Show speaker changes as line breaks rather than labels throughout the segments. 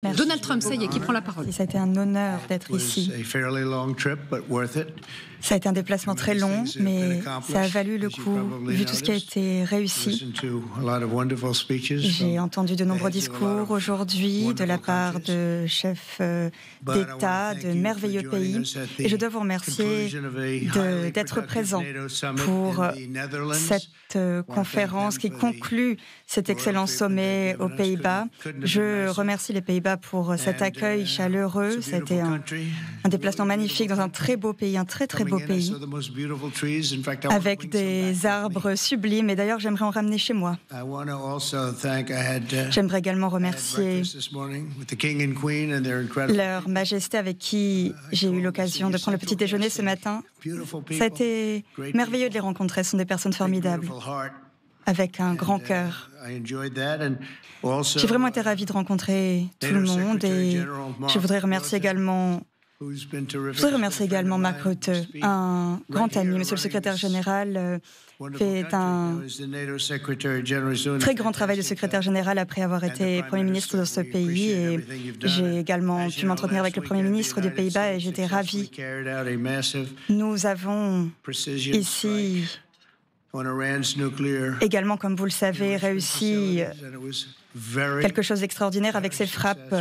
Merci.
Donald Trump, ça y est, qui prend la parole.
Ça a été un honneur d'être ici. Ça a été un déplacement très long, mais ça a valu le coup, vu tout ce qui a été réussi. J'ai entendu de nombreux discours aujourd'hui de la part de chefs d'État de merveilleux pays. Et je dois vous remercier d'être présent pour cette conférence qui conclut cet excellent sommet aux Pays-Bas. Je remercie les Pays-Bas pour cet accueil chaleureux. Ça a été un déplacement magnifique dans un très beau pays, un très très beau pays, avec des arbres sublimes. Et d'ailleurs, j'aimerais en ramener chez moi. J'aimerais également remercier leur majesté avec qui j'ai eu l'occasion de prendre le petit déjeuner ce matin. Ça a été merveilleux de les rencontrer. Ce sont des personnes formidables, avec un grand cœur. J'ai vraiment été ravie de rencontrer tout le monde et je voudrais remercier également Mark Rutte, un grand ami. Monsieur le secrétaire général fait un très grand travail de secrétaire général après avoir été Premier ministre de ce pays. Et j'ai également pu m'entretenir avec le Premier ministre des Pays-Bas et j'étais ravie. Nous avons ici également, comme vous le savez, réussi quelque chose d'extraordinaire avec ces frappes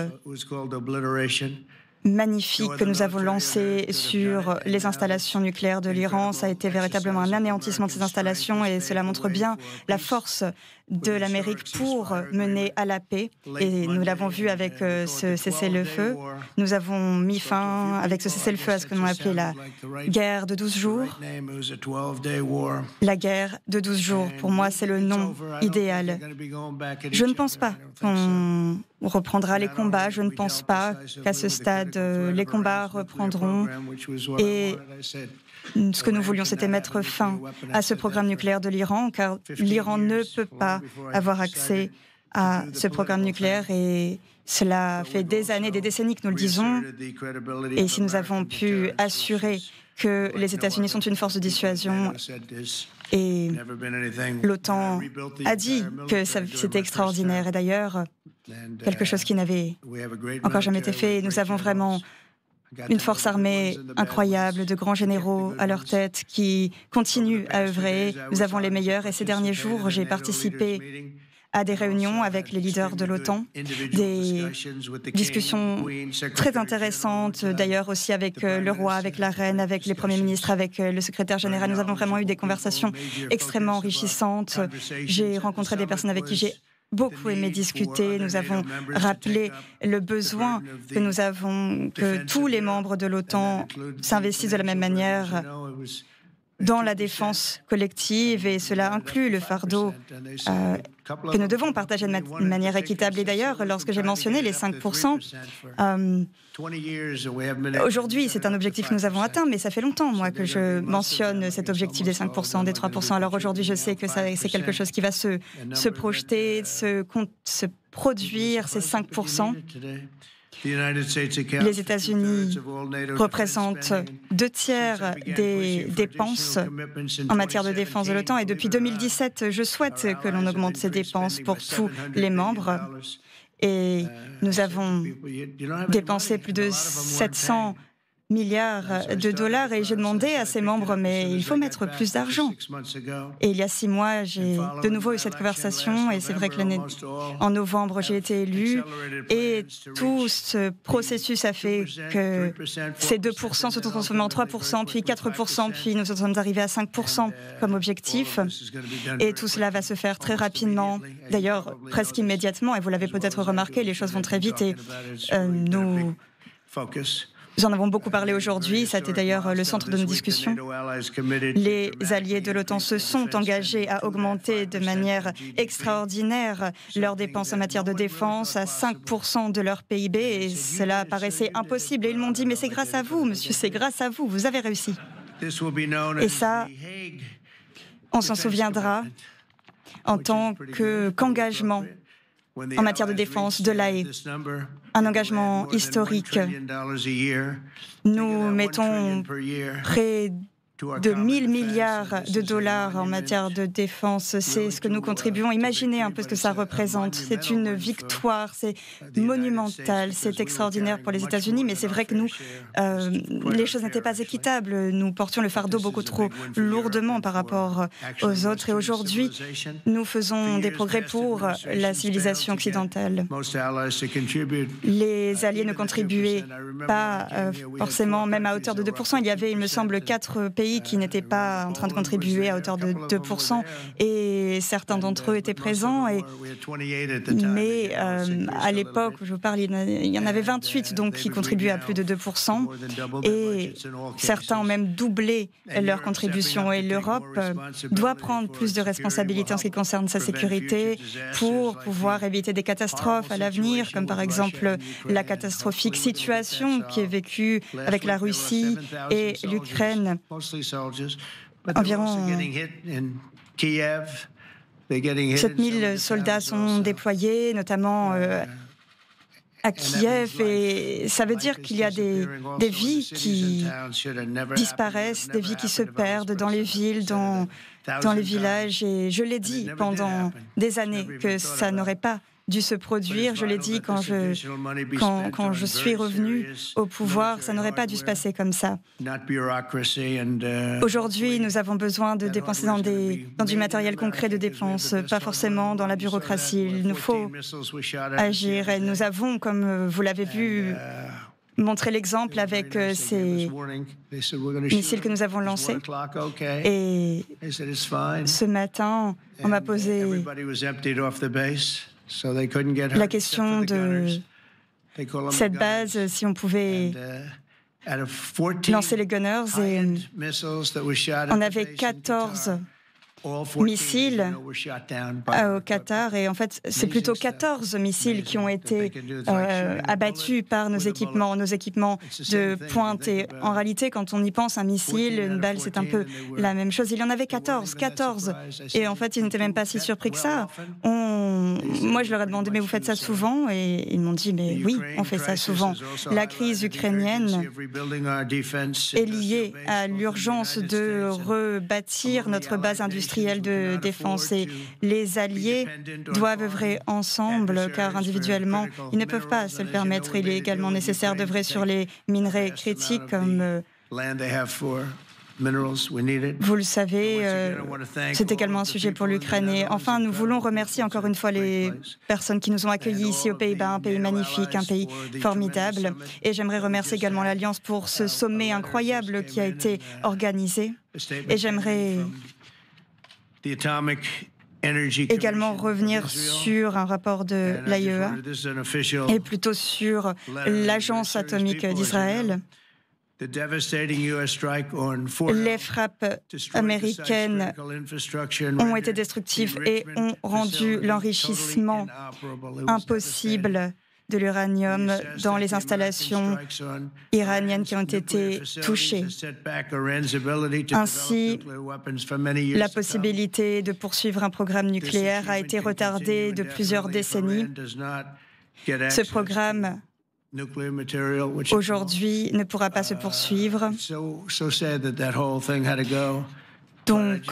magnifiques que nous avons lancées sur les installations nucléaires de l'Iran. Ça a été véritablement un anéantissement de ces installations et cela montre bien la force de l'Amérique pour mener à la paix. Et nous l'avons vu avec ce cessez-le-feu. Nous avons mis fin, avec ce cessez-le-feu, à ce que l'on appelait la guerre de 12 jours. La guerre de 12 jours, pour moi, c'est le nom idéal. Je ne pense pas qu'on reprendra les combats. Je ne pense pas qu'à ce stade, les combats reprendront. Et ce que nous voulions, c'était mettre fin à ce programme nucléaire de l'Iran, car l'Iran ne peut pas avoir accès à ce programme nucléaire et cela fait des années, des décennies que nous le disons. Et si nous avons pu assurer que les États-Unis sont une force de dissuasion, et l'OTAN a dit que c'était extraordinaire. Et d'ailleurs, quelque chose qui n'avait encore jamais été fait. Nous avons vraiment une force armée incroyable, de grands généraux à leur tête qui continuent à œuvrer. Nous avons les meilleurs et ces derniers jours, j'ai participé à des réunions avec les leaders de l'OTAN, des discussions très intéressantes, d'ailleurs aussi avec le roi, avec la reine, avec les premiers ministres, avec le secrétaire général. Nous avons vraiment eu des conversations extrêmement enrichissantes. J'ai rencontré des personnes avec qui j'ai beaucoup aimé discuter. Nous avons rappelé le besoin que nous avons, que tous les membres de l'OTAN s'investissent de la même manière dans la défense collective, et cela inclut le fardeau que nous devons partager de manière équitable. Et d'ailleurs, lorsque j'ai mentionné les 5%, aujourd'hui, c'est un objectif que nous avons atteint, mais ça fait longtemps, moi, que je mentionne cet objectif des 5%, des 3%. Alors aujourd'hui, je sais que c'est quelque chose qui va se projeter, se produire, ces 5%. Les États-Unis représentent 2/3 des dépenses en matière de défense de l'OTAN. Et depuis 2017, je souhaite que l'on augmente ces dépenses pour tous les membres. Et nous avons dépensé plus de 700 milliards de dollars et j'ai demandé à ces membres, mais il faut mettre plus d'argent. Et il y a 6 mois, j'ai de nouveau eu cette conversation et c'est vrai que en novembre, j'ai été élu et tout ce processus a fait que ces 2% se sont transformés en 3%, puis 4%, puis nous sommes arrivés à 5% comme objectif. Et tout cela va se faire très rapidement, d'ailleurs presque immédiatement, et vous l'avez peut-être remarqué, les choses vont très vite et nous en avons beaucoup parlé aujourd'hui, ça a été d'ailleurs le centre de nos discussions. Les alliés de l'OTAN se sont engagés à augmenter de manière extraordinaire leurs dépenses en matière de défense à 5% de leur PIB et cela paraissait impossible. Et ils m'ont dit, mais c'est grâce à vous, monsieur, c'est grâce à vous, vous avez réussi. Et ça, on s'en souviendra en tant qu'engagement en matière de défense de l'AE, un engagement historique. Nous mettons près de 1000 milliards de dollars en matière de défense. C'est ce que nous contribuons. Imaginez un peu ce que ça représente. C'est une victoire, c'est monumental, c'est extraordinaire pour les États-Unis, mais c'est vrai que nous, les choses n'étaient pas équitables. Nous portions le fardeau beaucoup trop lourdement par rapport aux autres. Et aujourd'hui, nous faisons des progrès pour la civilisation occidentale. Les alliés ne contribuaient pas forcément, même à hauteur de 2%. Il y avait, il me semble, 4 pays qui n'étaient pas en train de contribuer à hauteur de 2%, et certains d'entre eux étaient présents. Mais à l'époque où je vous parle, il y en avait 28 donc, qui contribuaient à plus de 2%, et certains ont même doublé leur contribution. Et l'Europe doit prendre plus de responsabilités en ce qui concerne sa sécurité pour pouvoir éviter des catastrophes à l'avenir, comme par exemple la catastrophique situation qui est vécue avec la Russie et l'Ukraine. Environ 7000 soldats sont déployés, notamment à Kiev, et ça veut dire qu'il y a des vies qui disparaissent, des vies qui se perdent dans les villes, dans les villages. Et je l'ai dit pendant des années que ça n'aurait pas dû se produire. Je l'ai dit quand je suis revenu au pouvoir, ça n'aurait pas dû se passer comme ça. Aujourd'hui, nous avons besoin de dépenser dans du matériel concret de défense, pas forcément dans la bureaucratie. Il nous faut agir, et nous avons, comme vous l'avez vu, montré l'exemple avec ces missiles que nous avons lancés. Et ce matin, on m'a posé la question de cette base, si on pouvait lancer les Gunners, et on avait 14 missiles au Qatar, et en fait c'est plutôt 14 missiles qui ont été abattus par nos équipements de pointe. Et en réalité, quand on y pense, un missile, une balle, c'est un peu la même chose. Il y en avait 14, et en fait ils n'étaient même pas si surpris que ça. Moi je leur ai demandé, mais vous faites ça souvent? Et ils m'ont dit, mais oui, on fait ça souvent. La crise ukrainienne est liée à l'urgence de rebâtir notre base industrielle de défense, et les alliés doivent œuvrer ensemble, car individuellement, ils ne peuvent pas se le permettre. Il est également nécessaire d'œuvrer sur les minerais critiques, comme vous le savez. C'est également un sujet pour l'Ukraine. Et enfin, nous voulons remercier encore une fois les personnes qui nous ont accueillis ici aux Pays-Bas, un pays magnifique, un pays formidable. Et j'aimerais remercier également l'Alliance pour ce sommet incroyable qui a été organisé. Et j'aimerais également revenir sur un rapport de l'AIEA, et plutôt sur l'Agence atomique d'Israël. Les frappes américaines ont été destructives et ont rendu l'enrichissement impossible de l'uranium dans les installations iraniennes qui ont été touchées. Ainsi, la possibilité de poursuivre un programme nucléaire a été retardée de plusieurs décennies. Ce programme, aujourd'hui, ne pourra pas se poursuivre. Donc,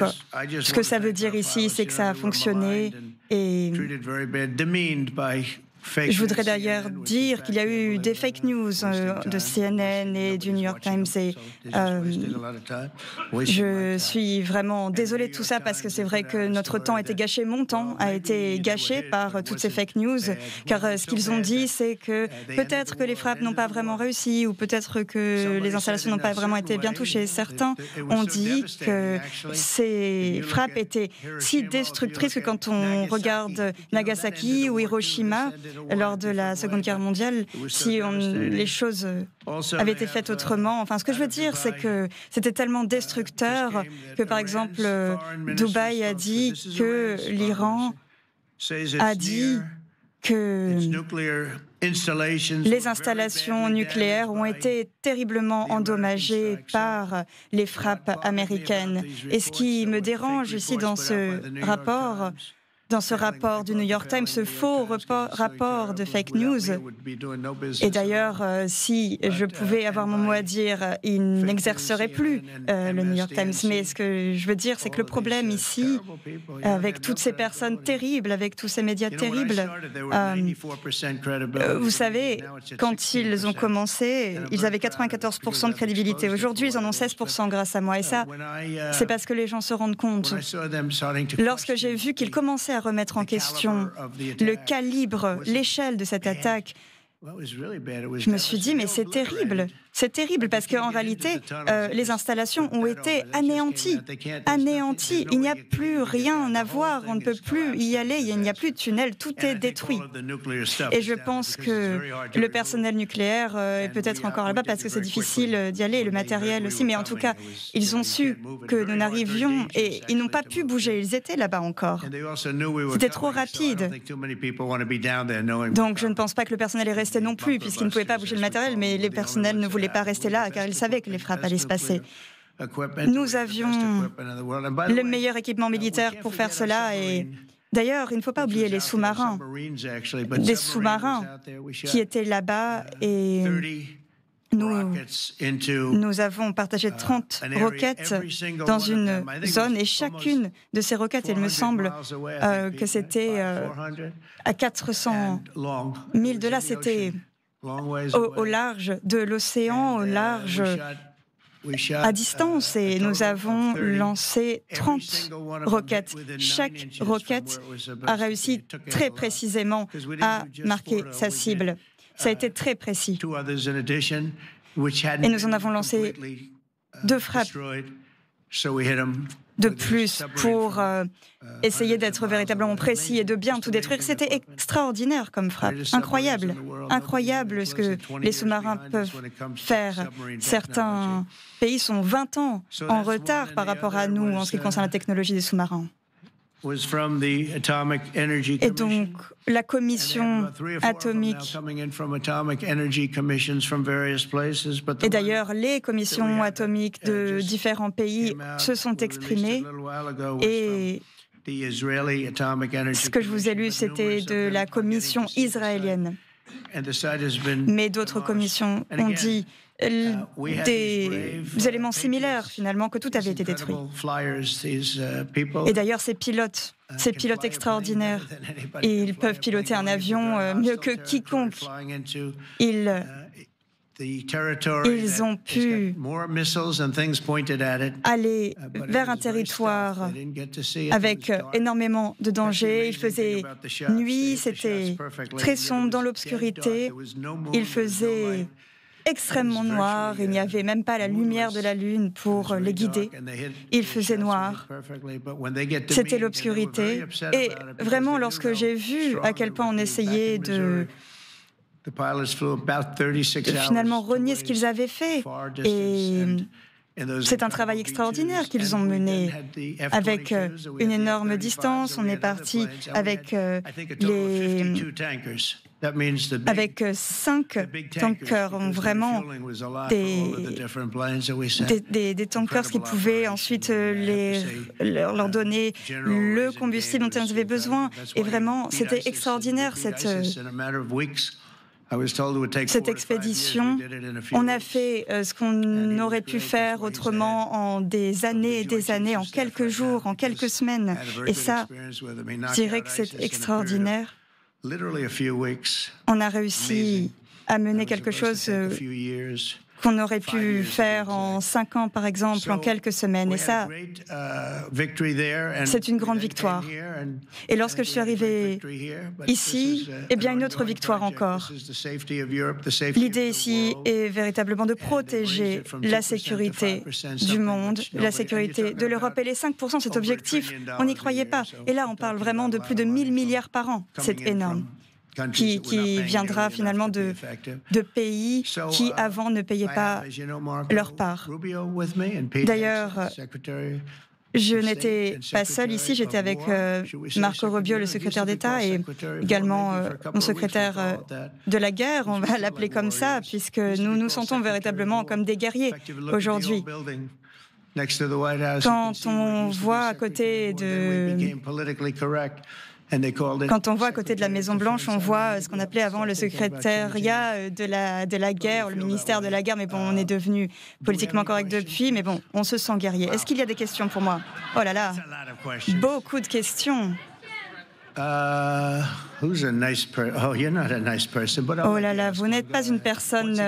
ce que ça veut dire ici, c'est que ça a fonctionné, et je voudrais d'ailleurs dire qu'il y a eu des fake news de CNN et du New York Times, et je suis vraiment désolée de tout ça, parce que c'est vrai que notre temps a été gâché, mon temps a été gâché par toutes ces fake news, car ce qu'ils ont dit, c'est que peut-être que les frappes n'ont pas vraiment réussi, ou peut-être que les installations n'ont pas vraiment été bien touchées. Certains ont dit que ces frappes étaient si destructrices que quand on regarde Nagasaki ou Hiroshima, lors de la Seconde Guerre mondiale, si les choses avaient été faites autrement. Enfin, ce que je veux dire, c'est que c'était tellement destructeur que, par exemple, Dubaï a dit que l'Iran a dit que les installations nucléaires ont été terriblement endommagées par les frappes américaines. Et ce qui me dérange ici dans ce rapport, dans ce rapport du New York Times, ce faux rapport de fake news. Et d'ailleurs, si je pouvais avoir mon mot à dire, il n'exercerait plus le New York Times. Mais ce que je veux dire, c'est que le problème ici, avec toutes ces personnes terribles, avec tous ces médias terribles, vous savez, quand ils ont commencé, ils avaient 94% de crédibilité. Aujourd'hui, ils en ont 16% grâce à moi. Et ça, c'est parce que les gens se rendent compte. Lorsque j'ai vu qu'ils commençaient à remettre en question le calibre, l'échelle de cette attaque, je me suis dit, mais c'est terrible. C'est terrible parce qu'en réalité, les installations ont été anéanties. Anéanties. Il n'y a plus rien à voir. On ne peut plus y aller. Il n'y a plus de tunnel. Tout est détruit. Et je pense que le personnel nucléaire est peut-être encore là-bas parce que c'est difficile d'y aller, le matériel aussi. Mais en tout cas, ils ont su que nous n'arrivions et ils n'ont pas pu bouger. Ils étaient là-bas encore. C'était trop rapide. Donc je ne pense pas que le personnel est resté non plus, puisqu'ils ne pouvaient pas bouger le matériel, mais les personnels ne voulaient pas rester là, car ils savaient que les frappes allaient se passer. Nous avions le meilleur équipement militaire pour faire cela, et d'ailleurs, il ne faut pas oublier les sous-marins. Des sous-marins qui étaient là-bas, et nous avons partagé 30 roquettes dans une zone, et chacune de ces roquettes, il me semble que c'était à 400 000 de là, c'était au large de l'océan, au large à distance, et nous avons lancé 30 roquettes. Chaque roquette a réussi très précisément à marquer sa cible. Ça a été très précis. Et nous en avons lancé 2 frappes de plus pour essayer d'être véritablement précis et de bien tout détruire. C'était extraordinaire comme frappe, incroyable. Incroyable ce que les sous-marins peuvent faire. Certains pays sont 20 ans en retard par rapport à nous en ce qui concerne la technologie des sous-marins. Et donc, la commission atomique, et d'ailleurs, les commissions atomiques de différents pays se sont exprimées, et ce que je vous ai lu, c'était de la commission israélienne. Mais d'autres commissions ont dit des éléments similaires, finalement, que tout avait été détruit. Et d'ailleurs, ces pilotes extraordinaires, ils peuvent piloter un avion mieux que quiconque. Ils ont pu aller vers un territoire avec énormément de dangers. Il faisait nuit, c'était très sombre dans l'obscurité. Il faisait extrêmement noir, il n'y avait même pas la lumière de la lune pour les guider. Il faisait noir, c'était l'obscurité. Et vraiment, lorsque j'ai vu à quel point on essayait de finalement renier ce qu'ils avaient fait, et c'est un travail extraordinaire qu'ils ont mené avec une énorme distance. On est parti avec 5 tankers, vraiment des tankers qui pouvaient ensuite leur donner le combustible dont ils avaient besoin. Et vraiment, c'était extraordinaire cette expédition. On a fait ce qu'on aurait pu faire autrement en des années et des années, en quelques jours, en quelques semaines. Et ça, je dirais que c'est extraordinaire. On a réussi à mener quelque chose qu'on aurait pu faire en 5 ans, par exemple, en quelques semaines. Et ça, c'est une grande victoire. Et lorsque je suis arrivé ici, eh bien, une autre victoire encore. L'idée ici est véritablement de protéger la sécurité du monde, la sécurité de l'Europe. Et les 5%, cet objectif, on n'y croyait pas. Et là, on parle vraiment de plus de 1 000 milliards par an. C'est énorme. Qui viendra finalement de pays qui, avant, ne payaient pas leur part. D'ailleurs, je n'étais pas seule ici, j'étais avec Marco Rubio, le secrétaire d'État, et également mon secrétaire de la guerre, on va l'appeler comme ça, puisque nous nous sentons véritablement comme des guerriers aujourd'hui. Quand on voit à côté Quand on voit à côté de la Maison-Blanche, on voit ce qu'on appelait avant le secrétariat de la guerre, le ministère de la guerre, mais bon, on est devenu politiquement correct depuis, mais bon, on se sent guerrier. Est-ce qu'il y a des questions pour moi? Oh là là, beaucoup de questions. Oh là là, vous n'êtes pas une personne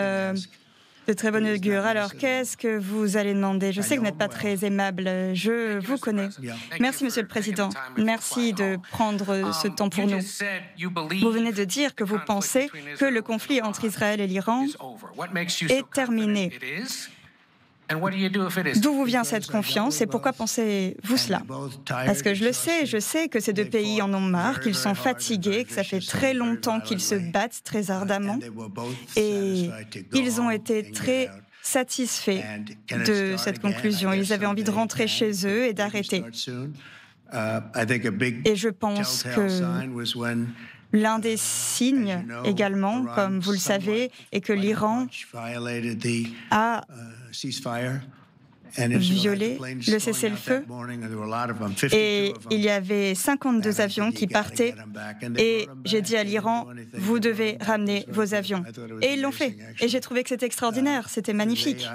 de très bonne augure. Alors, qu'est-ce que vous allez demander? Je sais que vous n'êtes pas très aimable. Je vous connais. Merci, Monsieur le Président. Merci de prendre ce temps pour nous. Vous venez de dire que vous pensez que le conflit entre Israël et l'Iran est terminé. D'où vous vient cette confiance et pourquoi pensez-vous cela? Parce que je sais que ces deux pays en ont marre, qu'ils sont fatigués, que ça fait très longtemps qu'ils se battent très ardemment et ils ont été très satisfaits de cette conclusion. Ils avaient envie de rentrer chez eux et d'arrêter. Et je pense que l'un des signes également, comme vous le savez, est que l'Iran a violé le cessez-le-feu et il y avait 52 avions qui partaient et j'ai dit à l'Iran, vous devez ramener vos avions. Et ils l'ont fait. Et j'ai trouvé que c'était extraordinaire, c'était magnifique.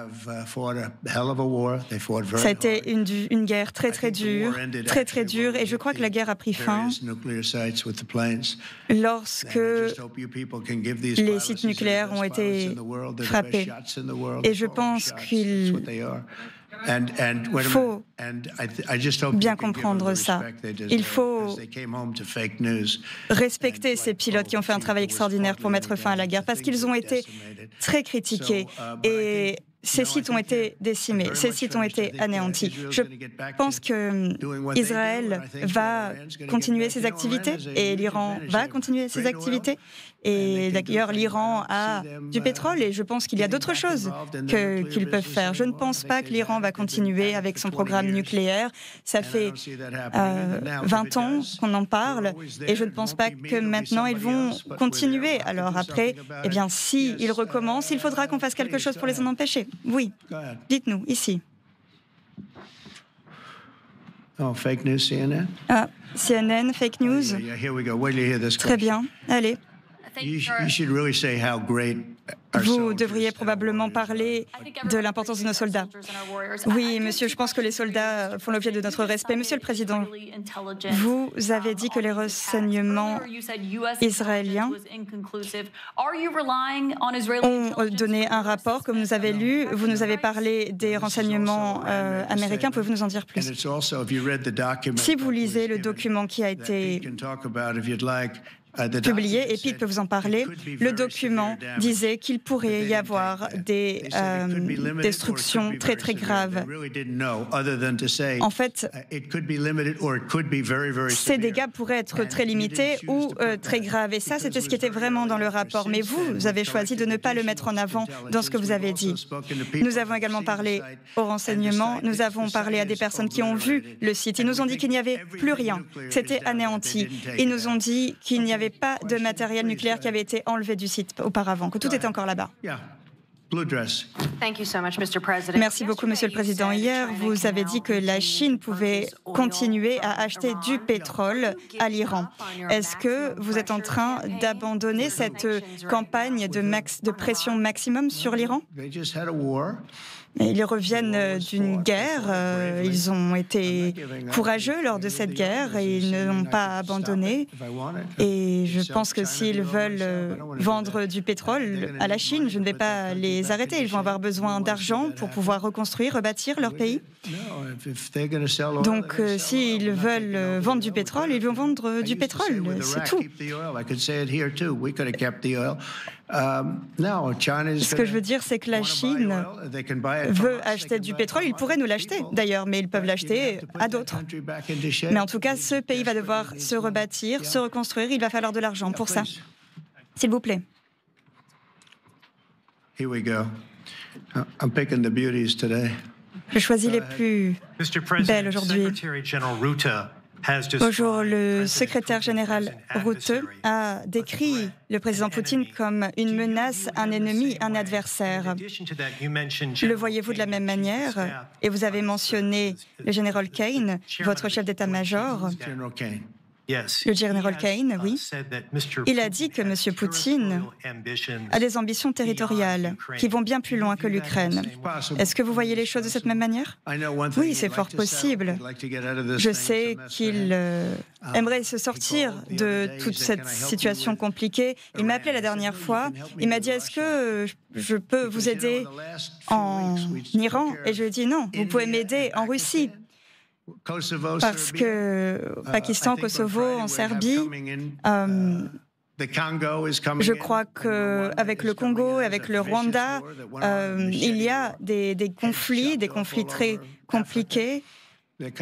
Ça a été une guerre très très dure et je crois que la guerre a pris fin lorsque les sites nucléaires ont été frappés. Et je pense qu'il faut bien comprendre ça. Il faut respecter ces pilotes qui ont fait un travail extraordinaire pour mettre fin à la guerre parce qu'ils ont été très critiqués et ces sites ont été décimés, ces sites ont été anéantis. Je pense qu'Israël va continuer ses activités et l'Iran va continuer ses activités. Et d'ailleurs, l'Iran a du pétrole et je pense qu'il y a d'autres choses qu'ils peuvent faire. Je ne pense pas que l'Iran va continuer avec son programme nucléaire. Ça fait 20 ans qu'on en parle et je ne pense pas que maintenant ils vont continuer. Alors après, eh bien, s'ils recommencent, il faudra qu'on fasse quelque chose pour les en empêcher. Oui, dites-nous, ici.
Oh, fake news, CNN?
Ah, CNN, fake news. Très bien, allez. Vous devriez probablement parler de l'importance de nos soldats. Oui, monsieur, je pense que les soldats font l'objet de notre respect. Monsieur le Président, vous avez dit que les renseignements israéliens ont donné un rapport, comme nous avez lu. Vous nous avez parlé des renseignements américains. Pouvez-vous nous en dire plus? Si vous lisez le document qui a été publié, et Pete peut vous en parler, le document disait qu'il pourrait y avoir des destructions très très graves. En fait, ces dégâts pourraient être très limités ou très graves. Et ça, c'était ce qui était vraiment dans le rapport. Mais vous avez choisi de ne pas le mettre en avant dans ce que vous avez dit. Nous avons également parlé aux renseignements, nous avons parlé à des personnes qui ont vu le site. Ils nous ont dit qu'il n'y avait plus rien, c'était anéanti. Ils nous ont dit qu'il n'y avait pas de matériel nucléaire qui avait été enlevé du site auparavant, que tout était encore là-bas. Merci beaucoup, Monsieur le Président. Hier, vous avez dit que la Chine pouvait continuer à acheter du pétrole à l'Iran. Est-ce que vous êtes en train d'abandonner cette campagne de pression maximum sur l'Iran? Ils reviennent d'une guerre, ils ont été courageux lors de cette guerre et ils ne l'ont pas abandonné. Et je pense que s'ils veulent vendre du pétrole à la Chine, je ne vais pas les arrêter. Ils vont avoir besoin d'argent pour pouvoir reconstruire, rebâtir leur pays. Donc, s'ils veulent vendre du pétrole, ils vont vendre du pétrole, c'est tout. Ce que je veux dire, c'est que la Chine veut acheter du pétrole. Ils pourraient nous l'acheter, d'ailleurs, mais ils peuvent l'acheter à d'autres. Mais en tout cas, ce pays va devoir se rebâtir, se reconstruire. Il va falloir de l'argent pour ça. S'il vous plaît. Je choisis les plus belles aujourd'hui. Bonjour, le secrétaire général Rutte a décrit le président Poutine comme une menace, un ennemi, un adversaire. Le voyez-vous de la même manière? Et vous avez mentionné le général Kane, votre chef d'état-major. Le général Kane, oui. Il a dit que M. Poutine a des ambitions territoriales qui vont bien plus loin que l'Ukraine. Est-ce que vous voyez les choses de cette même manière? Oui, c'est fort possible. Je sais qu'il aimerait se sortir de toute cette situation compliquée. Il m'a appelé la dernière fois. Il m'a dit, est-ce que je peux vous aider en Iran? Et je lui ai dit, non, vous pouvez m'aider en Russie. Parce que Pakistan, Kosovo, en Serbie, je crois qu'avec le Congo, avec le Rwanda, il y a des conflits très compliqués. Et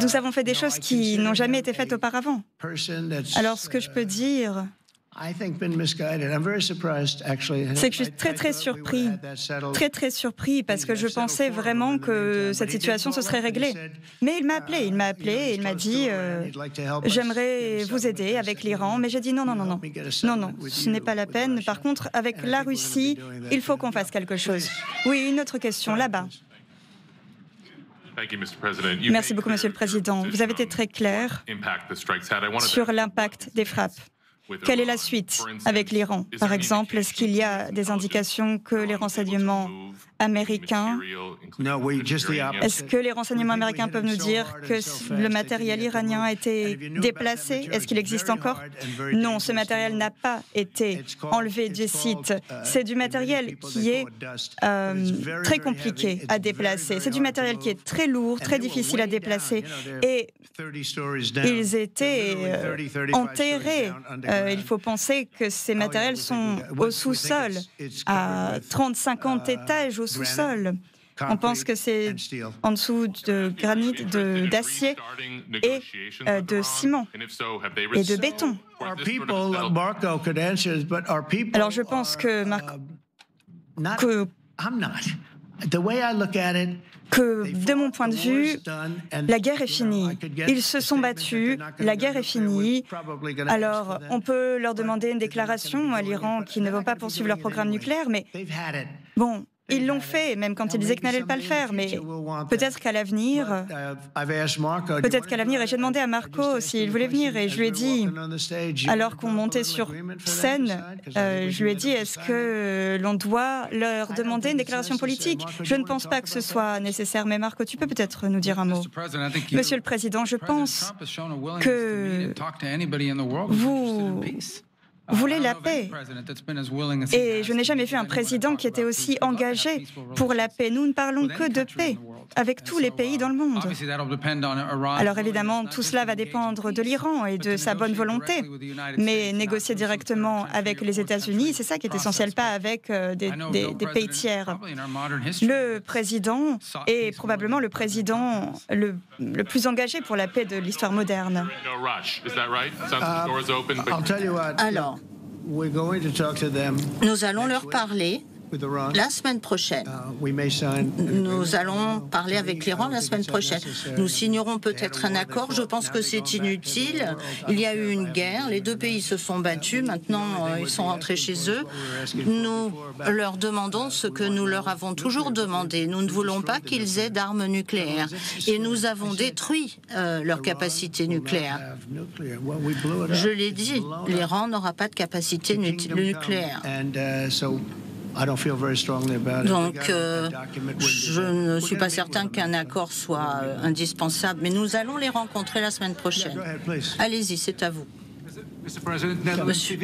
nous avons fait des choses qui n'ont jamais été faites auparavant. Alors, ce que je peux dire, c'est que je suis très surpris parce que je pensais vraiment que cette situation se serait réglée. Mais il m'a appelé et il m'a dit j'aimerais vous aider avec l'Iran, mais j'ai dit non, ce n'est pas la peine. Par contre, avec la Russie, il faut qu'on fasse quelque chose. Oui, une autre question là-bas. Merci beaucoup, Monsieur le Président. Vous avez été très clair sur l'impact des frappes. Quelle est la suite avec l'Iran? Par exemple, est-ce qu'il y a des indications que les renseignements américains, est-ce que les renseignements américains peuvent nous dire que le matériel iranien a été déplacé? Est-ce qu'il existe encore? Non, ce matériel n'a pas été enlevé du site. C'est du matériel qui est très compliqué à déplacer. C'est du matériel qui est très lourd, très difficile à déplacer. Et ils étaient enterrés. Il faut penser que ces matériels sont au sous-sol, à 30-50 étages au sous-sol. On pense que c'est en dessous de granit, d'acier et de ciment et de béton. Alors je pense que de mon point de vue, la guerre est finie. Ils se sont battus, la guerre est finie. Alors, on peut leur demander une déclaration à l'Iran qui ne vont pas poursuivre leur programme nucléaire, mais bon, ils l'ont fait, même quand ils disaient qu'ils n'allaient pas le faire. Mais peut-être qu'à l'avenir, et j'ai demandé à Marco s'il voulait venir, et je lui ai dit, alors qu'on montait sur scène, je lui ai dit, est-ce que l'on doit leur demander une déclaration politique? Je ne pense pas que ce soit nécessaire, mais Marco, tu peux peut-être nous dire un mot. Monsieur le Président, je pense que vous voulez la paix. Et je n'ai jamais vu un président qui était aussi engagé pour la paix. Nous ne parlons que de paix avec tous les pays dans le monde. Alors évidemment, tout cela va dépendre de l'Iran et de sa bonne volonté. Mais négocier directement avec les États-Unis, c'est ça qui est essentiel, pas avec des pays tiers. Le président est probablement le président le plus engagé pour la paix de l'histoire moderne.
Alors, nous allons leur parler la semaine prochaine. Nous allons parler avec l'Iran la semaine prochaine. Nous signerons peut-être un accord. Je pense que c'est inutile. Il y a eu une guerre. Les deux pays se sont battus. Maintenant, ils sont rentrés chez eux. Nous leur demandons ce que nous leur avons toujours demandé. Nous ne voulons pas qu'ils aient d'armes nucléaires. Et nous avons détruit leur capacité nucléaire. Je l'ai dit, l'Iran n'aura pas de capacité nucléaire. Donc, je ne suis pas certain qu'un accord soit indispensable, mais nous allons les rencontrer la semaine prochaine. Allez-y, c'est à vous. Monsieur,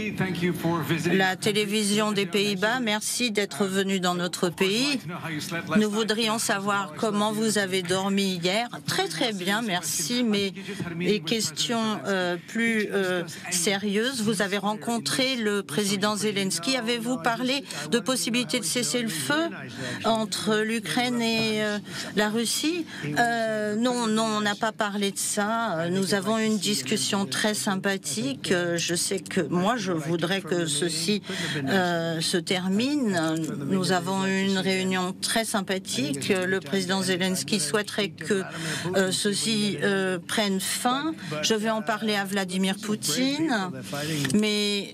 la télévision des Pays-Bas, merci d'être venu dans notre pays. Nous voudrions savoir comment vous avez dormi hier. Très très bien, merci. Mais les questions plus sérieuses, vous avez rencontré le président Zelensky. Avez-vous parlé de possibilité de cesser le feu entre l'Ukraine et la Russie? Non, on n'a pas parlé de ça. Nous avons une discussion très sympathique. Je sais que moi, je voudrais que ceci se termine. Nous avons eu une réunion très sympathique. Le président Zelensky souhaiterait que ceci prenne fin. Je vais en parler à Vladimir Poutine, mais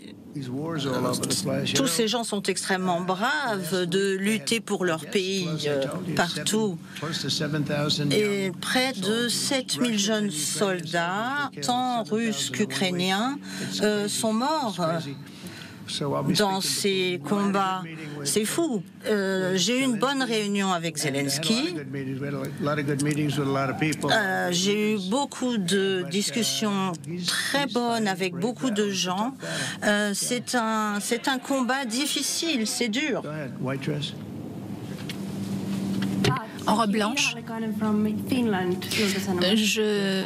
Tous ces gens sont extrêmement braves de lutter pour leur pays partout. Et près de 7000 jeunes soldats, tant russes qu'ukrainiens, sont morts dans ces combats. C'est fou. J'ai eu une bonne réunion avec Zelensky. J'ai eu beaucoup de discussions très bonnes avec beaucoup de gens. C'est un combat difficile, c'est dur.
En robe blanche. Je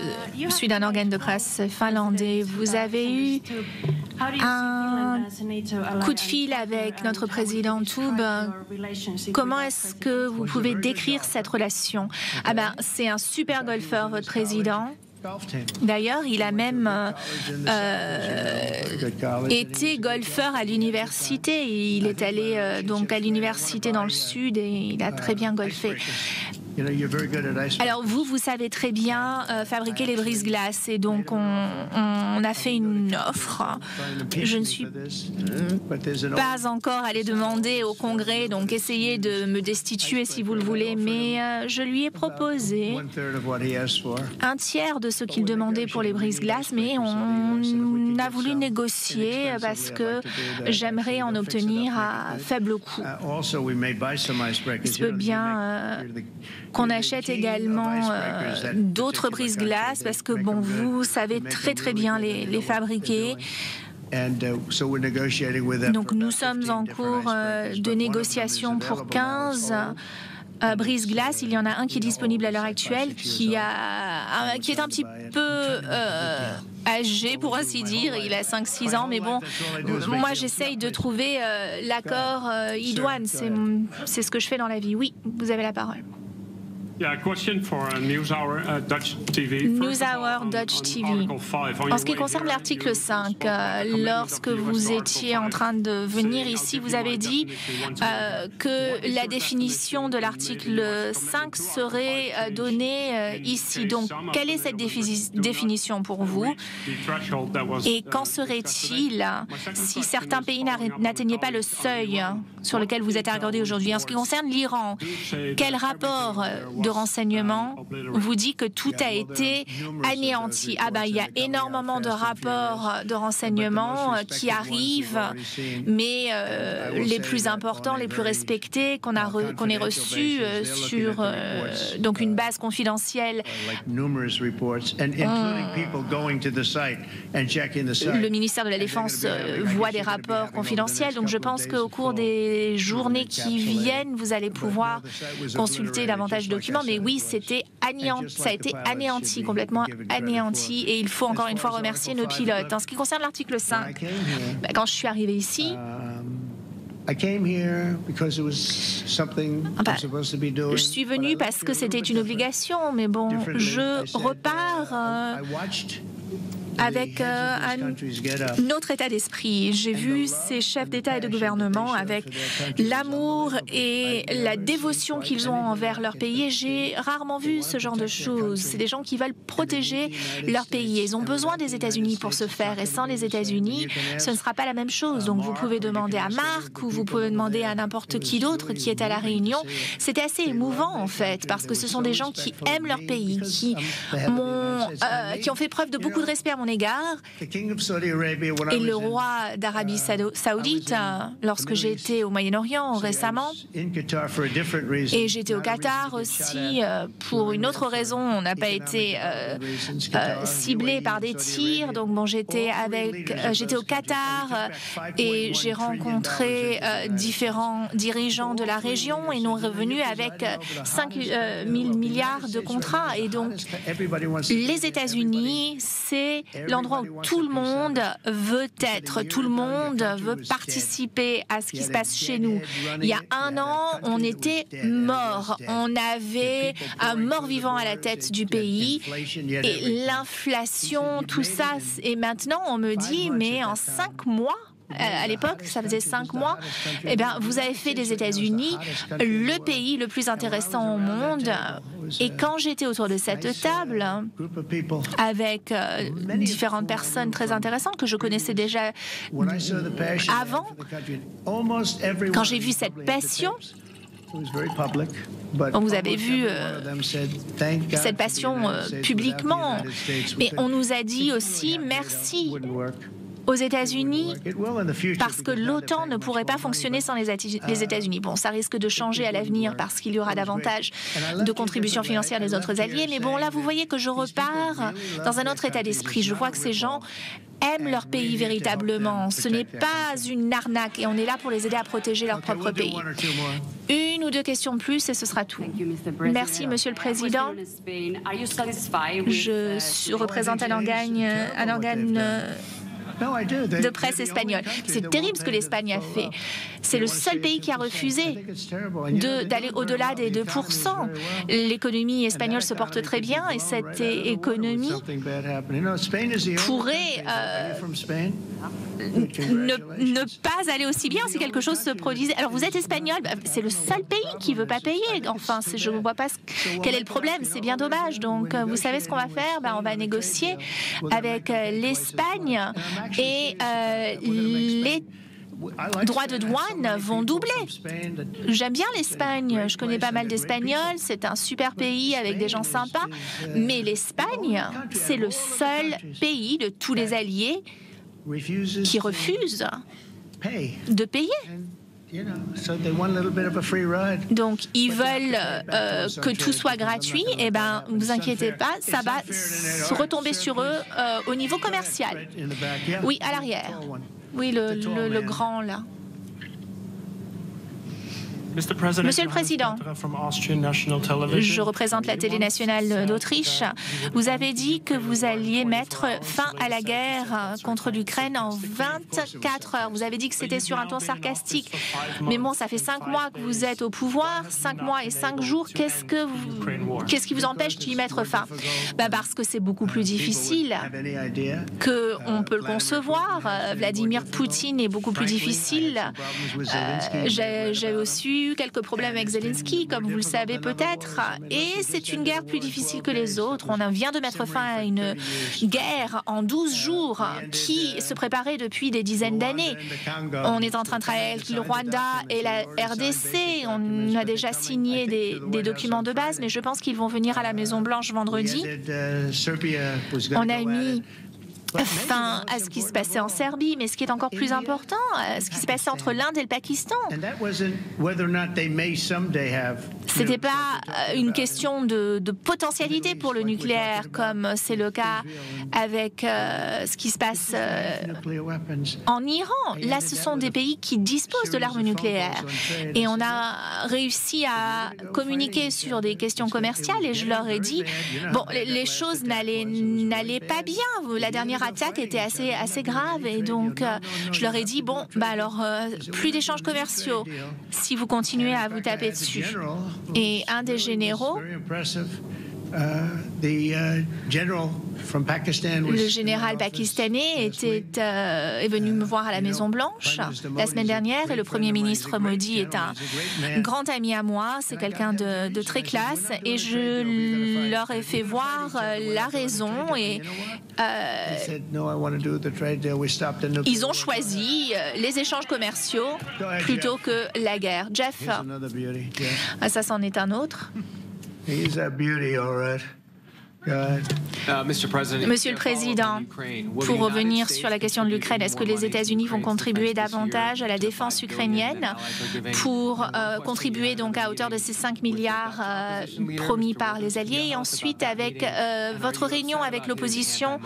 suis d'un organe de presse finlandais. Vous avez eu un coup de fil avec notre président Tubb. Comment est-ce que vous pouvez décrire cette relation? C'est un super golfeur, votre président. D'ailleurs, il a même été golfeur à l'université. Il est allé donc à l'université dans le sud et il a très bien golfé. Alors vous savez très bien fabriquer les brise-glaces et donc on a fait une offre. Je ne suis pas encore allée demander au Congrès, donc essayez de me destituer si vous le voulez, mais je lui ai proposé un tiers de ce qu'il demandait pour les brise-glaces, mais on a voulu négocier parce que j'aimerais en obtenir à faible coût. Il se peut bien qu'on achète également d'autres brise-glaces parce que vous savez très bien les fabriquer. Donc nous sommes en cours de négociation pour 15 brise-glace. Il y en a un qui est disponible à l'heure actuelle, qui est un petit peu âgé, pour ainsi dire. Il a 5-6 ans, mais bon, moi j'essaye de trouver l'accord idoine. C'est ce que je fais dans la vie. Oui, vous avez la parole. NewsHour Dutch TV. En ce qui concerne l'article 5, lorsque vous étiez en train de venir ici, vous avez dit que la définition de l'article 5 serait donnée ici. Donc, quelle est cette définition pour vous? Et qu'en serait-il si certains pays n'atteignaient pas le seuil sur lequel vous êtes regardé aujourd'hui? En ce qui concerne l'Iran, quel rapport de renseignement vous dit que tout a été anéanti? Il y a énormément de rapports de renseignement qui arrivent, mais les plus importants, les plus respectés qu'on ait reçus sur donc une base confidentielle. Le ministère de la Défense voit des rapports confidentiels, donc je pense qu'au cours des journées qui viennent, vous allez pouvoir consulter davantage de documents. Mais oui, ça a été anéanti, complètement anéanti, et il faut encore une fois remercier nos pilotes. En ce qui concerne l'article 5, quand je suis arrivée ici, je suis venue parce que c'était une obligation, mais bon, je repars avec un autre état d'esprit. J'ai vu ces chefs d'État et de gouvernement avec l'amour et la dévotion qu'ils ont envers leur pays. Et j'ai rarement vu ce genre de choses. C'est des gens qui veulent protéger leur pays. Ils ont besoin des États-Unis pour ce faire. Et sans les États-Unis, ce ne sera pas la même chose. Donc vous pouvez demander à Marc ou vous pouvez demander à n'importe qui d'autre qui est à la Réunion. C'était assez émouvant en fait, parce que ce sont des gens qui aiment leur pays, qui ont fait preuve de beaucoup de respect à mon égard. Et le roi d'Arabie Saoudite, lorsque j'ai été au Moyen-Orient récemment, et j'étais au Qatar aussi, pour une autre raison, on n'a pas été ciblé par des tirs. Donc bon, j'étais au Qatar et j'ai rencontré différents dirigeants de la région et nous revenus avec 5 000 milliards de contrats. Et donc, les États-Unis, c'est l'endroit où tout le monde veut être, tout le monde veut participer à ce qui se passe chez nous. Il y a un an, on était morts. On avait un mort-vivant à la tête du pays. Et l'inflation, tout ça, et maintenant on me dit, mais en 5 mois, à l'époque, ça faisait 5 mois, eh bien, vous avez fait des États-Unis le pays le plus intéressant au monde. Et quand j'étais autour de cette table, avec différentes personnes très intéressantes que je connaissais déjà avant, quand j'ai vu cette passion, vous avez vu cette passion publiquement, mais on nous a dit aussi merci aux États-Unis parce que l'OTAN ne pourrait pas fonctionner sans les États-Unis. Bon, ça risque de changer à l'avenir parce qu'il y aura davantage de contributions financières des autres alliés, mais bon, là, vous voyez que je repars dans un autre état d'esprit. Je vois que ces gens aiment leur pays véritablement. Ce n'est pas une arnaque et on est là pour les aider à protéger leur propre pays. Une ou deux questions de plus et ce sera tout. Merci, Monsieur le Président. Je représente un organe de presse espagnole. C'est terrible ce que l'Espagne a fait. C'est le seul pays qui a refusé d'aller au-delà des 2%. L'économie espagnole se porte très bien et cette économie pourrait ne pas aller aussi bien si quelque chose se produisait. Alors vous êtes espagnol, c'est le seul pays qui ne veut pas payer. Enfin, je ne vois pas quel est le problème, c'est bien dommage. Donc vous savez ce qu'on va faire? On va négocier avec l'Espagne et les droits de douane vont doubler. J'aime bien l'Espagne, je connais pas mal d'Espagnols, c'est un super pays avec des gens sympas, mais l'Espagne, c'est le seul pays de tous les alliés qui refuse de payer. Donc, ils veulent que tout soit gratuit. Eh bien, ne vous inquiétez pas, ça va retomber sur eux au niveau commercial. Oui, à l'arrière. Oui, le grand, là. Monsieur le Président, je représente la télé nationale d'Autriche. Vous avez dit que vous alliez mettre fin à la guerre contre l'Ukraine en 24 heures. Vous avez dit que c'était sur un ton sarcastique. Mais bon, ça fait 5 mois que vous êtes au pouvoir, 5 mois et 5 jours. Qu'est-ce qui vous empêche d'y mettre fin? Parce que c'est beaucoup plus difficile qu'on peut le concevoir. Vladimir Poutine est beaucoup plus difficile. J'ai aussi eu quelques problèmes avec Zelensky, comme vous le savez peut-être, et c'est une guerre plus difficile que les autres. On vient de mettre fin à une guerre en 12 jours qui se préparait depuis des dizaines d'années. On est en train de travailler avec le Rwanda et la RDC. On a déjà signé des documents de base, mais je pense qu'ils vont venir à la Maison-Blanche vendredi. On a mis fin à ce qui se passait en Serbie, mais ce qui est encore plus important, ce qui se passait entre l'Inde et le Pakistan. C'était pas une question de potentialité pour le nucléaire, comme c'est le cas avec ce qui se passe en Iran. Là, ce sont des pays qui disposent de l'arme nucléaire. Et on a réussi à communiquer sur des questions commerciales et je leur ai dit, bon, les choses n'allaient pas bien. La dernière attaque était assez grave et donc je leur ai dit, bon, alors, plus d'échanges commerciaux si vous continuez à vous taper dessus. Et un des généraux, le général pakistanais est venu me voir à la Maison-Blanche la semaine dernière et le Premier ministre Modi est un grand ami à moi, c'est quelqu'un de très classe et je leur ai fait voir la raison et ils ont choisi les échanges commerciaux plutôt que la guerre. Jeff, ça c'en est un autre. Monsieur le Président, pour revenir sur la question de l'Ukraine, est-ce que les États-Unis vont contribuer davantage à la défense ukrainienne pour contribuer donc à hauteur de ces 5 milliards promis par les Alliés? Et ensuite, avec votre réunion avec l'opposition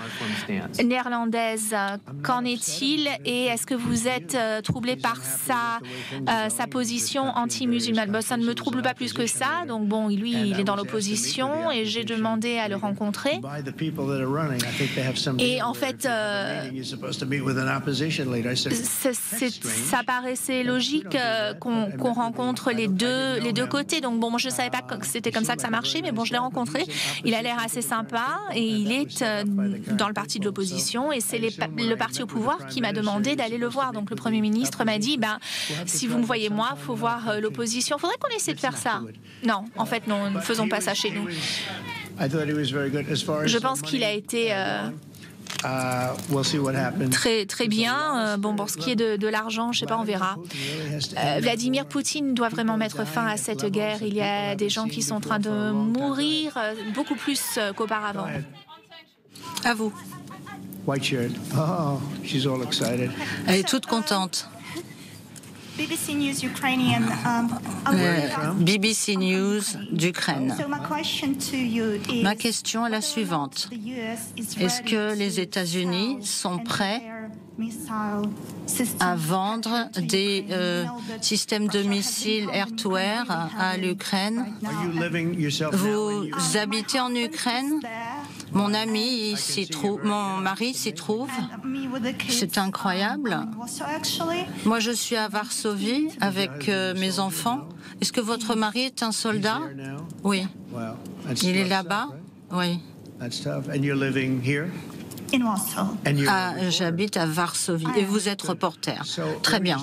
néerlandaise, qu'en est-il? Et est-ce que vous êtes troublé par sa position anti-musulmane? Ça ne me trouble pas plus que ça. Donc bon, lui, il est dans l'opposition et j'ai demandé à le rencontrer rencontré. Et en fait, ça paraissait logique qu'on rencontre les deux côtés. Donc bon, moi, je ne savais pas que c'était comme ça que ça marchait, mais bon, je l'ai rencontré. Il a l'air assez sympa et il est dans le parti de l'opposition et c'est le parti au pouvoir qui m'a demandé d'aller le voir. Donc le Premier ministre m'a dit, si vous me voyez moi, il faut voir l'opposition. Il faudrait qu'on essaie de faire ça. Non, en fait, non, ne faisons pas ça chez nous. Je pense qu'il a été très, très bien. Bon, pour ce qui est de l'argent, je ne sais pas, on verra. Vladimir Poutine doit vraiment mettre fin à cette guerre. Il y a des gens qui sont en train de mourir beaucoup plus qu'auparavant.
À vous. Elle est toute contente.
BBC News Ukrainian.
BBC News d'Ukraine. Ma question est la suivante. Est-ce que les États-Unis sont prêts à vendre des systèmes de missiles air-to-air à l'Ukraine? Vous habitez en Ukraine? Mon ami s'y trouve, mon mari s'y trouve. C'est incroyable. Moi, je suis à Varsovie avec mes enfants. Est-ce que votre mari est un soldat? Oui. Il est là-bas? Oui. J'habite à Varsovie et vous êtes reporter. Très bien.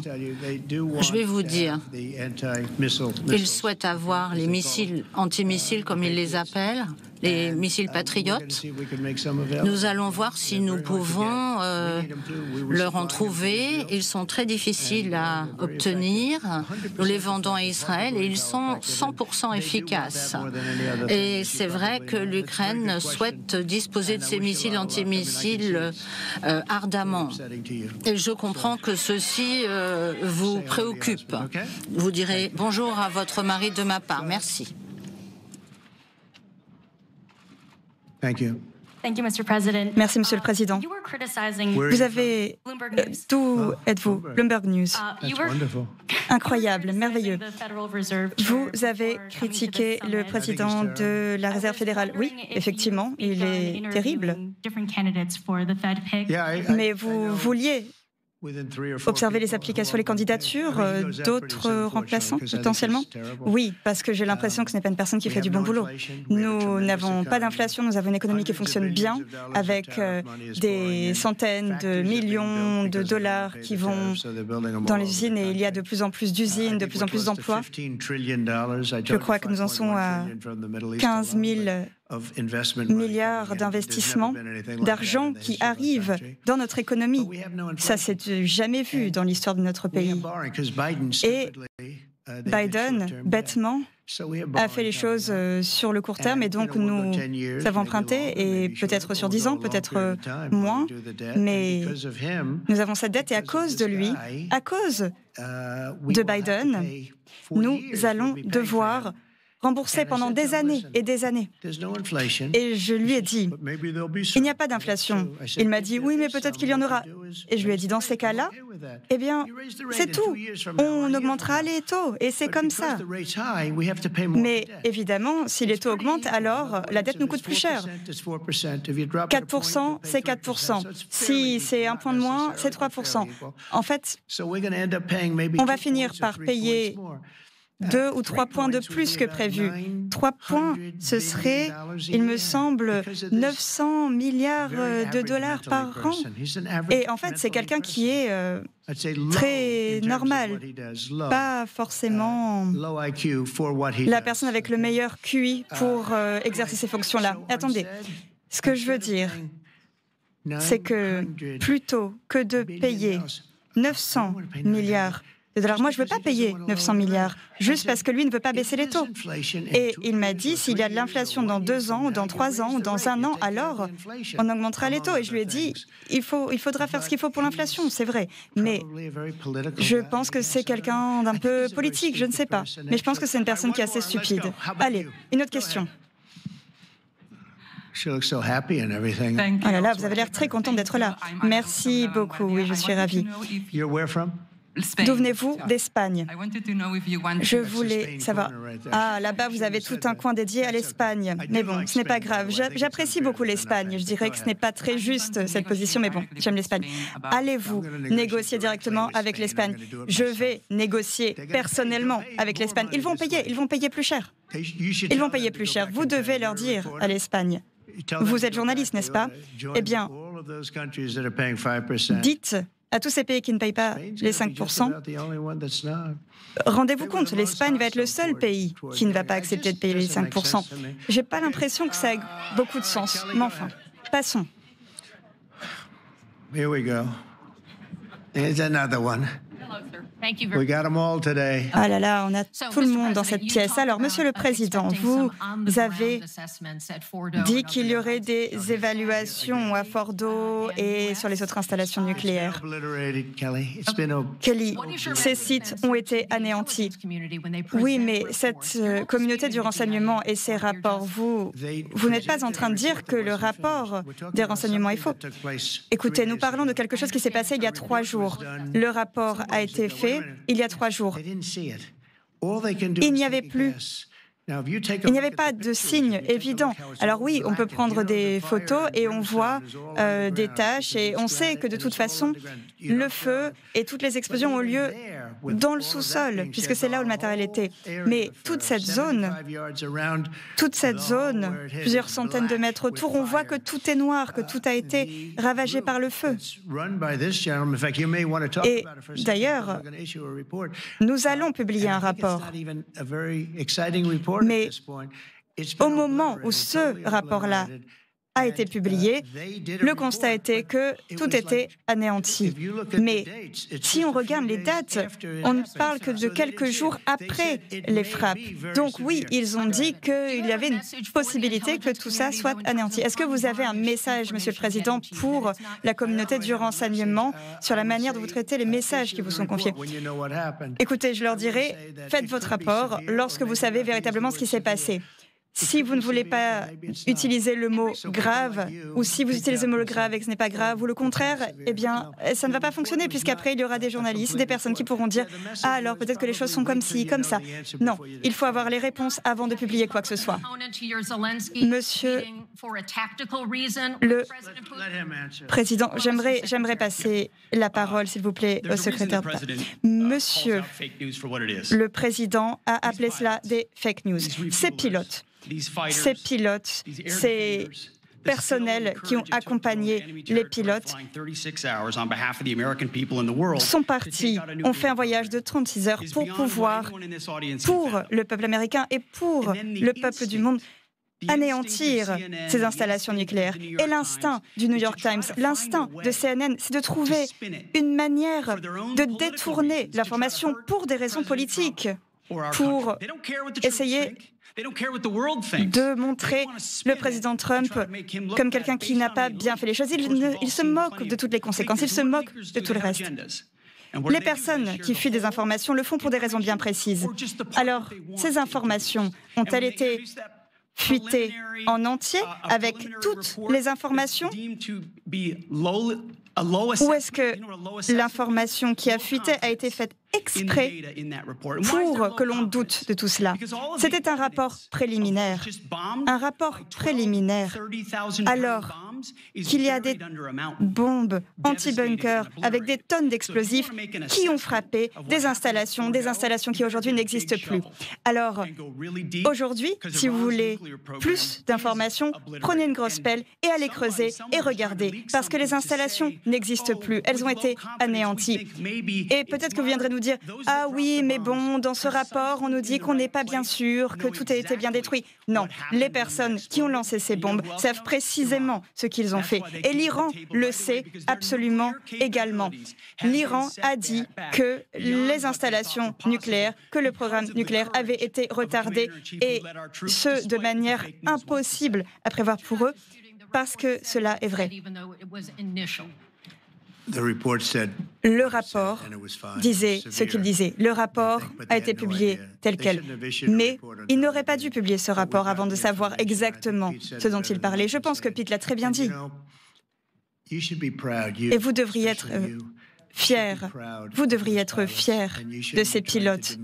Je vais vous dire, ils souhaitent avoir les missiles antimissiles, comme ils les appellent, les missiles patriotes. Nous allons voir si nous pouvons leur en trouver. Ils sont très difficiles à obtenir. Nous les vendons à Israël et ils sont 100% efficaces. Et c'est vrai que l'Ukraine souhaite disposer de ces missiles antimissiles ardemment. Et je comprends que ceci vous préoccupe. Vous direz bonjour à votre mari de ma part. Merci.
Merci, Monsieur le Président. Vous avez... D'où êtes-vous? Bloomberg News. Incroyable, merveilleux. Vous avez critiqué le président de la Réserve fédérale. Oui, effectivement, il est terrible. Mais vous vouliez observer les applications, les candidatures d'autres remplaçants, potentiellement? Oui, parce que j'ai l'impression que ce n'est pas une personne qui fait du bon boulot. Nous n'avons pas d'inflation, nous avons une économie qui fonctionne bien, avec des centaines de millions de dollars qui vont dans les usines, et il y a de plus en plus d'usines, de plus en plus d'emplois. Je crois que nous en sommes à 15 000 milliards d'investissements, d'argent qui arrive dans notre économie. Ça s'est jamais vu dans l'histoire de notre pays. Et Biden, bêtement, a fait les choses sur le court terme, et donc nous avons emprunté, et peut-être sur 10 ans, peut-être moins, mais nous avons cette dette, et à cause de lui, à cause de Biden, nous allons devoir rembourser pendant des années et des années. Et je lui ai dit, il n'y a pas d'inflation. Il m'a dit, oui, mais peut-être qu'il y en aura. Et je lui ai dit, dans ces cas-là, eh bien, c'est tout. On augmentera les taux, et c'est comme ça. Mais évidemment, si les taux augmentent, alors la dette nous coûte plus cher. 4%, c'est 4%. Si c'est un point de moins, c'est 3%. En fait, on va finir par payer 2 ou 3 points de plus que prévu. 3 points, ce serait, il me semble, 900 milliards de dollars par an. Et en fait, c'est quelqu'un qui est très normal, pas forcément la personne avec le meilleur QI pour exercer ces fonctions-là. Attendez, ce que je veux dire, c'est que plutôt que de payer 900 milliards de dollars, moi, je ne veux pas payer 900 milliards, juste parce que lui ne veut pas baisser les taux. Et il m'a dit, s'il y a de l'inflation dans 2 ans, ou dans 3 ans, ou dans 1 an, alors on augmentera les taux. Et je lui ai dit, il faudra faire ce qu'il faut pour l'inflation, c'est vrai. Mais je pense que c'est quelqu'un d'un peu politique, je ne sais pas. Mais je pense que c'est une personne qui est assez stupide. Allez, une autre question. Oh là là, vous avez l'air très contente d'être là. Merci beaucoup, oui, je suis ravie. D'où venez-vous? D'Espagne. Je voulais savoir. Ah, là-bas, vous avez tout un coin dédié à l'Espagne. Mais bon, ce n'est pas grave. J'apprécie beaucoup l'Espagne. Je dirais que ce n'est pas très juste, cette position, mais bon, j'aime l'Espagne. Allez-vous négocier directement avec l'Espagne? Je vais négocier personnellement avec l'Espagne. Ils vont payer plus cher. Ils vont payer plus cher. Vous devez leur dire à l'Espagne. Vous êtes journaliste, n'est-ce pas? Eh bien, dites à tous ces pays qui ne payent pas les 5%, rendez-vous compte, l'Espagne va être le seul pays qui ne va pas accepter de payer les 5%. Je n'ai pas l'impression que ça ait beaucoup de sens, mais enfin, passons.
Here we go. Here's another one. We got them all today.
Ah là là, on a tout le monde dans cette pièce. Alors, Monsieur le Président, vous avez dit qu'il y aurait des évaluations à Fordo et sur les autres installations nucléaires. Kelly, ces sites ont été anéantis. Oui, mais cette communauté du renseignement et ses rapports, vous n'êtes pas en train de dire que le rapport des renseignements est faux. Écoutez, nous parlons de quelque chose qui s'est passé il y a 3 jours. Le rapport a été fait il y a 3 jours. Il n'y avait pas de signe évident. Alors oui, on peut prendre des photos et on voit des taches et on sait que de toute façon, le feu et toutes les explosions ont lieu dans le sous-sol, puisque c'est là où le matériel était. Mais toute cette zone, plusieurs centaines de mètres autour, on voit que tout est noir, que tout a été ravagé par le feu. Et d'ailleurs, nous allons publier un rapport. Mais au moment où ce rapport-là a été publié, le constat était que tout était anéanti. Mais si on regarde les dates, on ne parle que de quelques jours après les frappes. Donc oui, ils ont dit qu'il y avait une possibilité que tout ça soit anéanti. Est-ce que vous avez un message, Monsieur le Président, pour la communauté du renseignement sur la manière dont vous traitez les messages qui vous sont confiés? Écoutez, je leur dirai, faites votre rapport lorsque vous savez véritablement ce qui s'est passé. Si vous ne voulez pas utiliser le mot « grave » ou si vous utilisez le mot « grave » et que ce n'est pas grave ou le contraire, eh bien, ça ne va pas fonctionner puisqu'après, il y aura des journalistes, des personnes qui pourront dire « Ah, alors peut-être que les choses sont comme ci, comme ça ». Non, il faut avoir les réponses avant de publier quoi que ce soit. Monsieur le Président, j'aimerais passer la parole, s'il vous plaît, au secrétaire d'État. Monsieur le Président a appelé cela des fake news. Ces pilotes, ces personnels qui ont accompagné les pilotes sont partis, ont fait un voyage de 36 heures pour le peuple américain et pour le peuple du monde, anéantir ces installations nucléaires. Et l'instinct du New York Times, l'instinct de CNN, c'est de trouver une manière de détourner l'information pour des raisons politiques, pour essayer de montrer le président Trump comme quelqu'un qui n'a pas bien fait les choses. Il se moque de toutes les conséquences, il se moque de tout le reste. Les personnes qui fuient des informations le font pour des raisons bien précises. Alors, ces informations ont-elles été fuitées en entier avec toutes les informations? Ou est-ce que l'information qui a fuité a été faite exprès pour que l'on doute de tout cela? C'était un rapport préliminaire. Un rapport préliminaire. Alors qu'il y a des bombes anti-bunker avec des tonnes d'explosifs qui ont frappé des installations qui aujourd'hui n'existent plus. Alors, aujourd'hui, si vous voulez plus d'informations, prenez une grosse pelle et allez creuser et regardez, parce que les installations n'existent plus. Elles ont été anéanties. Et peut-être que vous viendrez nous dire « Ah oui, mais bon, dans ce rapport, on nous dit qu'on n'est pas bien sûr, que tout a été bien détruit. » Non, les personnes qui ont lancé ces bombes savent précisément ce qu'ils ont fait. Et l'Iran le sait absolument également. L'Iran a dit que les installations nucléaires, que le programme nucléaire avait été retardé, et ce, de manière impossible à prévoir pour eux, parce que cela est vrai. Le rapport disait ce qu'il disait. Le rapport a été publié tel quel. Mais il n'aurait pas dû publier ce rapport avant de savoir exactement ce dont il parlait. Je pense que Pete l'a très bien dit. Et vous devriez être fiers. Vous devriez être fiers de ces pilotes.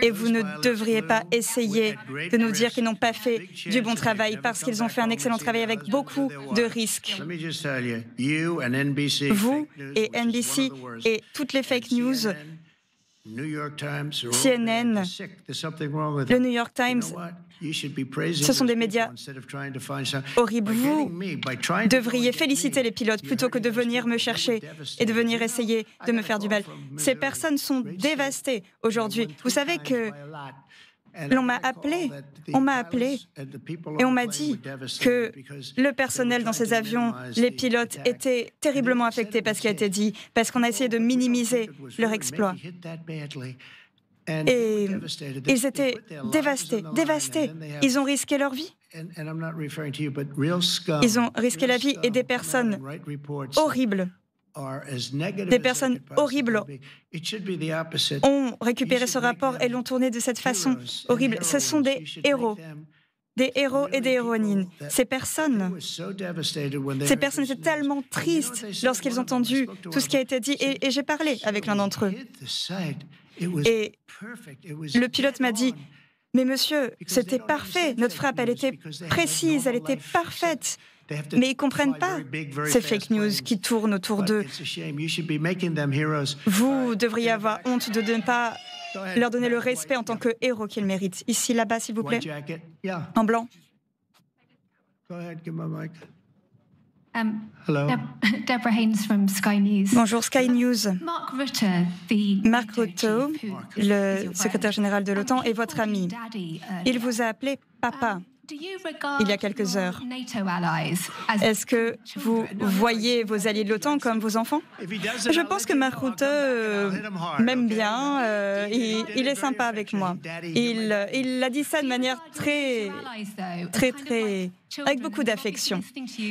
Et vous ne devriez pas essayer de nous dire qu'ils n'ont pas fait du bon travail parce qu'ils ont fait un excellent travail avec beaucoup de risques. Vous et NBC et toutes les fake news, CNN, le New York Times, ce sont des médias horribles. Vous devriez féliciter les pilotes plutôt que de venir me chercher et de venir essayer de me faire du mal. Ces personnes sont dévastées aujourd'hui. Vous savez que on m'a appelé et on m'a dit que le personnel dans ces avions, les pilotes, étaient terriblement affectés par ce qui a été dit, parce qu'on a essayé de minimiser leur exploit. Et ils étaient dévastés. Ils ont risqué leur vie. Ils ont risqué la vie et des personnes horribles. Des personnes horribles ont récupéré ce rapport et l'ont tourné de cette façon horrible. Ce sont des héros et des héroïnes. Ces personnes étaient tellement tristes lorsqu'ils ont entendu tout ce qui a été dit. Et j'ai parlé avec l'un d'entre eux. Et le pilote m'a dit, « Mais monsieur, c'était parfait. Notre frappe, elle était précise, elle était parfaite. » Mais ils ne comprennent pas ces fake news qui tournent autour d'eux. Vous devriez avoir honte de ne pas leur donner le respect en tant que héros qu'ils méritent. Ici, là-bas, s'il vous plaît. En blanc.
Deborah Haynes from Sky News.
Bonjour, Sky News.
Mark
Rutte, le secrétaire général de l'OTAN, est votre ami. Il vous a appelé papa il y a quelques heures. Est-ce que vous voyez vos alliés de l'OTAN comme vos enfants? Je pense que Mark Rutte m'aime bien. Il est sympa avec moi. Il a dit ça de manière très, avec beaucoup d'affection.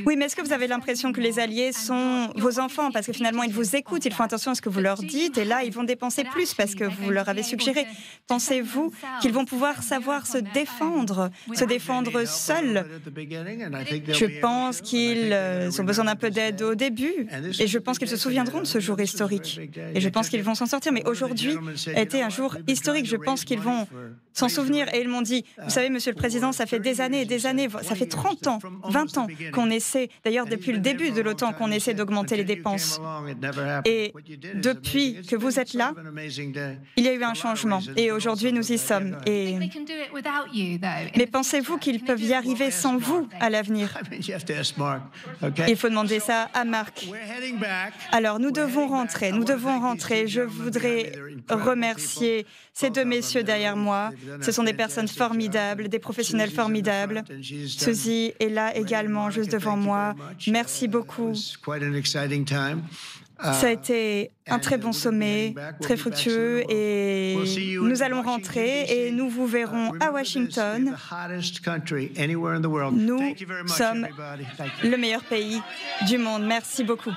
Oui, mais est-ce que vous avez l'impression que les alliés sont vos enfants? Parce que finalement, ils vous écoutent, ils font attention à ce que vous leur dites, et là, ils vont dépenser plus parce que vous leur avez suggéré. Pensez-vous qu'ils vont pouvoir savoir se défendre seuls? Je pense qu'ils ont besoin d'un peu d'aide au début, et je pense qu'ils se souviendront de ce jour historique. Et je pense qu'ils vont s'en sortir. Mais aujourd'hui a été un jour historique. Je pense qu'ils vont s'en souvenir. Et ils m'ont dit, vous savez, Monsieur le Président, ça fait des années et des années, ça fait 30 ans, 20 ans qu'on essaie, d'ailleurs depuis le début de l'OTAN, qu'on essaie d'augmenter les dépenses. Et depuis que vous êtes là, il y a eu un changement. Et aujourd'hui, nous y sommes. Mais pensez-vous qu'ils peuvent y arriver sans vous à l'avenir? Il faut demander ça à Marc. Alors, nous devons rentrer. Je voudrais remercier ces deux messieurs derrière moi. Ce sont des personnes formidables, des professionnels formidables. Suzy est là également, juste devant moi. Merci beaucoup. Ça a été un très bon sommet, très fructueux, et nous allons rentrer et nous vous verrons à Washington. Nous sommes le meilleur pays du monde. Merci beaucoup.